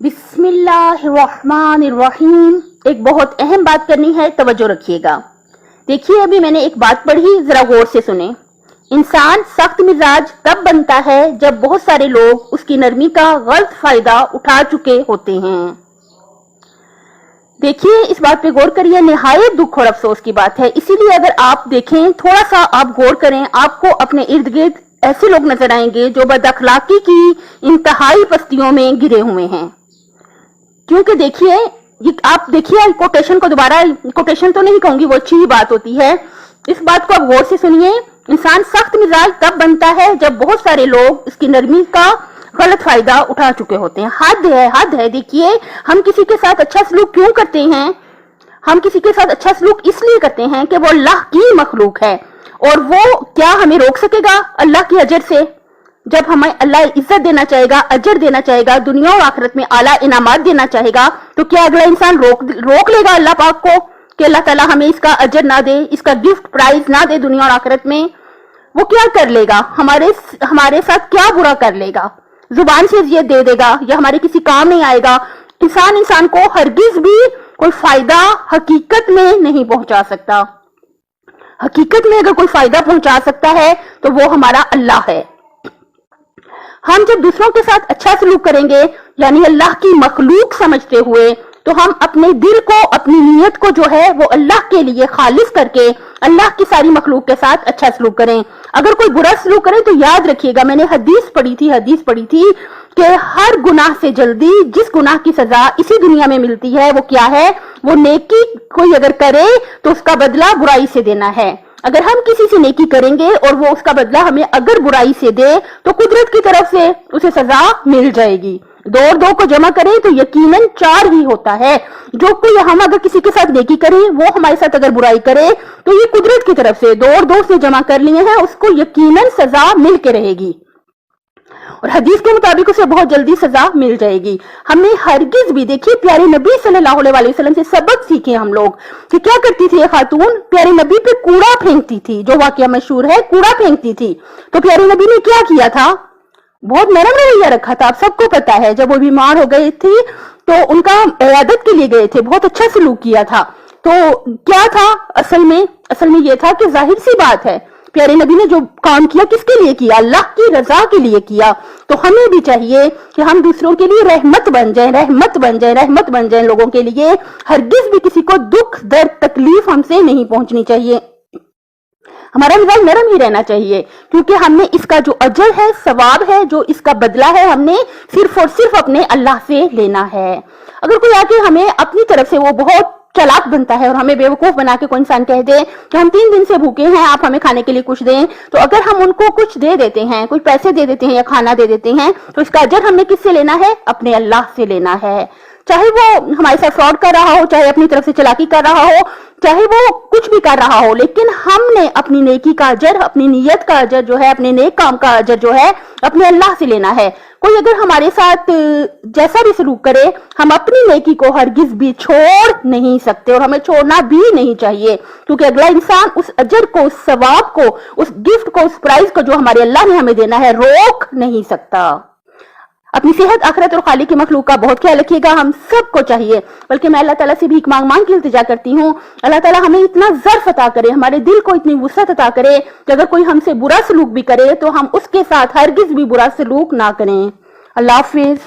बिस्मिल्लाहिर्रहमानिर्रहीम। एक बहुत अहम बात करनी है, तवज्जो रखिएगा। देखिए, अभी मैंने एक बात पढ़ी, जरा गौर से सुने। इंसान सख्त मिजाज तब बनता है जब बहुत सारे लोग उसकी नरमी का गलत फायदा उठा चुके होते हैं। देखिए, इस बात पे गौर करिए, निहायत दुख और अफसोस की बात है। इसीलिए अगर आप देखें, थोड़ा सा आप गौर करें, आपको अपने इर्द गिर्द ऐसे लोग नजर आएंगे जो बदअखलाकी की इंतहाई पस्तियों में गिरे हुए हैं। क्योंकि देखिए, आप देखिए कोटेशन को दोबारा, कोटेशन तो नहीं कहूंगी, वो अच्छी ही बात होती है। इस बात को आप गौर से सुनिए। इंसान सख्त मिजाज तब बनता है जब बहुत सारे लोग इसकी नरमी का गलत फायदा उठा चुके होते हैं। हद है, हद है। देखिए, हम किसी के साथ अच्छा सलूक क्यों करते हैं? हम किसी के साथ अच्छा सलूक इसलिए करते हैं कि वो अल्लाह की मखलूक है, और वो क्या हमें रोक सकेगा अल्लाह की अजर से? जब हमें अल्लाह इज्जत देना चाहेगा, अजर देना चाहेगा, दुनिया और आखिरत में आला इनामात देना चाहेगा, तो क्या अगला इंसान रोक लेगा अल्लाह पाक को कि अल्लाह ताला हमें इसका अजर ना दे, इसका गिफ्ट प्राइज ना दे दुनिया और आखिरत में? वो क्या कर लेगा? हमारे साथ क्या बुरा कर लेगा? जुबान से ये दे देगा या हमारे किसी काम नहीं आएगा? इंसान को हरगिज भी कोई फायदा हकीकत में नहीं पहुंचा सकता। हकीकत में अगर कोई फायदा पहुंचा सकता है तो वो हमारा अल्लाह है। हम जब दूसरों के साथ अच्छा सलूक करेंगे, यानी अल्लाह की मखलूक समझते हुए, तो हम अपने दिल को, अपनी नीयत को जो है वो अल्लाह के लिए खालिस करके अल्लाह की सारी मखलूक के साथ अच्छा सलूक करें। अगर कोई बुरा सलूक करे तो याद रखिएगा, मैंने हदीस पढ़ी थी कि हर गुनाह से जल्दी जिस गुनाह की सजा इसी दुनिया में मिलती है वो क्या है? वो नेकी कोई अगर करे तो उसका बदला बुराई से देना है। अगर हम किसी से नेकी करेंगे और वो उसका बदला हमें अगर बुराई से दे तो कुदरत की तरफ से उसे सजा मिल जाएगी। 2 और 2 को जमा करें तो यकीनन 4 ही होता है। जो कोई हम अगर किसी के साथ नेकी करें, वो हमारे साथ अगर बुराई करे, तो ये कुदरत की तरफ से 2 और 2 से जमा कर लिए हैं, उसको यकीनन सजा मिल के रहेगी और हदीस के मुताबिक उसे बहुत जल्दी सजा मिल जाएगी। हमें हरगिज भी, देखिए, प्यारे नबी सल्लल्लाहु अलैहि वसल्लम से सबक सीखे हम लोग कि क्या करती थी ये खातून? प्यारे नबी पे कूड़ा फेंकती थी, जो वाकया मशहूर है, कूड़ा फेंकती थी। तो प्यारे नबी ने क्या किया था? बहुत नरम रवैया रखा था। आप सबको पता है, जब वो बीमार हो गए थे तो उनका इयादत के लिए गए थे, बहुत अच्छा सलूक किया था। तो क्या था असल में ये था कि जाहिर सी बात है, प्यारे नबी ने जो काम किया किसके लिए किया? अल्लाह की रजा के लिए किया। तो हमें भी चाहिए कि हम दूसरों के लिए रहमत बन जाएं लोगों के लिए। हरगिज भी किसी को दुख, दर्द, तकलीफ हमसे नहीं पहुंचनी चाहिए। हमारा मिजाज नरम ही रहना चाहिए, क्योंकि हमने इसका जो अजर है, सवाब है, जो इसका बदला है, हमने सिर्फ और सिर्फ अपने अल्लाह से लेना है। अगर कोई आके हमें अपनी तरफ से, वो बहुत चालाक बनता है और हमें बेवकूफ बना के कोई इंसान कह दे कि हम 3 दिन से भूखे हैं, आप हमें खाने के लिए कुछ दें, तो अगर हम उनको कुछ दे देते हैं, कुछ पैसे दे देते हैं या खाना दे देते हैं, तो इसका अजर हमने किससे लेना है? अपने अल्लाह से लेना है। चाहे वो हमारे साथ फ्रॉड कर रहा हो, चाहे अपनी तरफ से चालाकी कर रहा हो, चाहे वो कुछ भी कर रहा हो, लेकिन हमने अपनी नेकी का अजर, अपनी नीयत का अजर जो है, अपने नेक काम का अजर जो है, अपने अल्लाह से लेना है। कोई अगर हमारे साथ जैसा भी सलूक करे, हम अपनी नेकी को हरगिज भी छोड़ नहीं सकते और हमें छोड़ना भी नहीं चाहिए, क्योंकि अगला इंसान उस अजर को, उस सवाब को, उस गिफ्ट को, उस प्राइज को जो हमारे अल्लाह ने हमें देना है, रोक नहीं सकता। अपनी सेहत, आखिरत और खालिक की मखलूक का बहुत ख्याल रखिएगा, हम सबको चाहिए। बल्कि मैं अल्लाह ताला से भीख मांग के इल्तिजा करती हूँ, अल्लाह ताला हमें इतना ज़र्फ अता करे, हमारे दिल को इतनी वुसअत अता करे कि अगर कोई हमसे बुरा सलूक भी करे तो हम उसके साथ हरगिज भी बुरा सलूक ना करें। अल्लाह हाफिज।